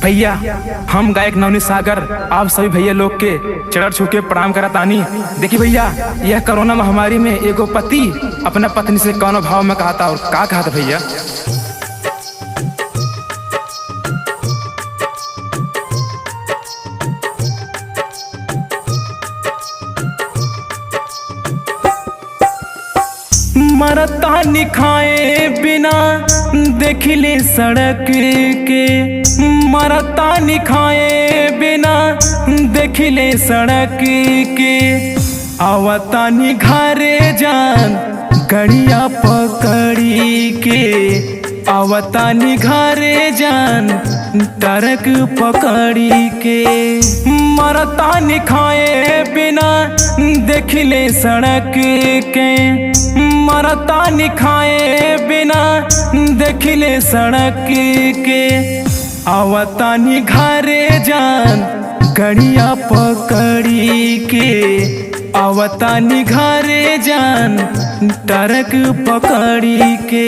भैया हम गायक नवनीत सागर आप सभी भैया लोग के चरण छू के प्रणाम करतानी। देखिए भैया, यह कोरोना महामारी में एगो पति अपना पत्नी से कौन भाव में कहा था और का कहा था भैया। मरतानी खाए बिना देखिले सड़क के, मरतानी खाए बिना देखिले सड़क के, आवतानी घरे जान गड़िया पकड़ी के, आवतानी घरे जान ट्रक पकड़ी के। मरतानी खाए बिना देखिले सड़क के, मरतानी खाए बिना देखिले सड़क के, आवतानी घरे जान गड़िया पकड़ी के, आवतानी घरे जान ट्रक पकड़ी के।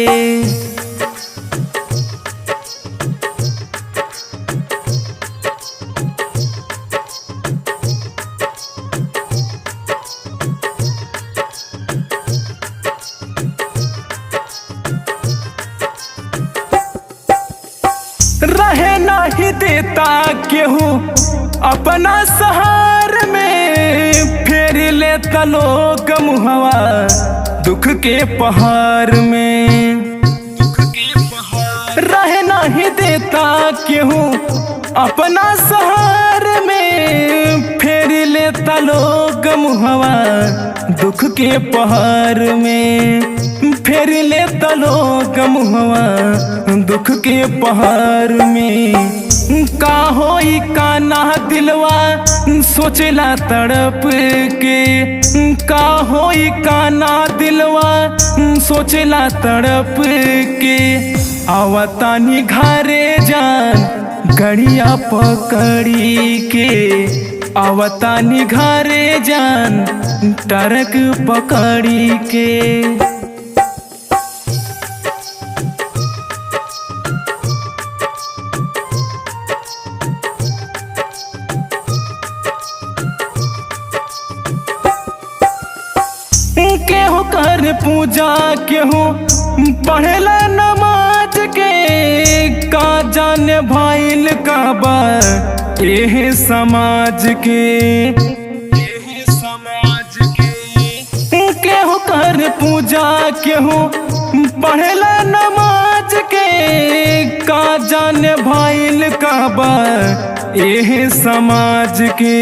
रहे नहीं देता केहू अपना शहर में, फेर लेता लोग मुहवा दुख के पहाड़ में। रहे नहीं देता केहू अपना शहर में, फेर लेता लोग मुहवा दुख के पहाड़ में, फेर लेता लोग मुहवा दुख के पहाड़ में। का होई का ना दिलवा सोचला तड़प के, का होई का ना दिलवा सोचला तड़प के, आवतानी घरे जान गड़िया पकड़ी के, आवतानी घरे जान ट्रक पकड़ी के। केहू कर पूजा केहू पढ़ला नमाज के, का जाने भाईल का बा एह समाज के। केहू कर पूजा केहू पढ़ला नमाज के, का जाने भाईल का बा एह समाज के,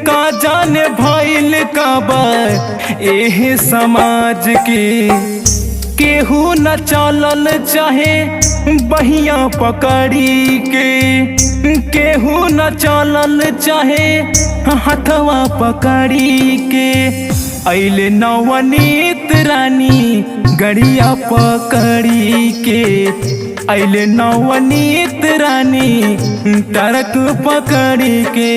का जाने भाईल का बा एह समाज के। केहू न चलल चाहे बहिया पकड़ी के, केहू न चलल चाहे हथवा पकड़ी के, अइले नवनीत रानी गड़िया पकड़ी के, अइले नवनीत रानी ट्रक पकड़ी के।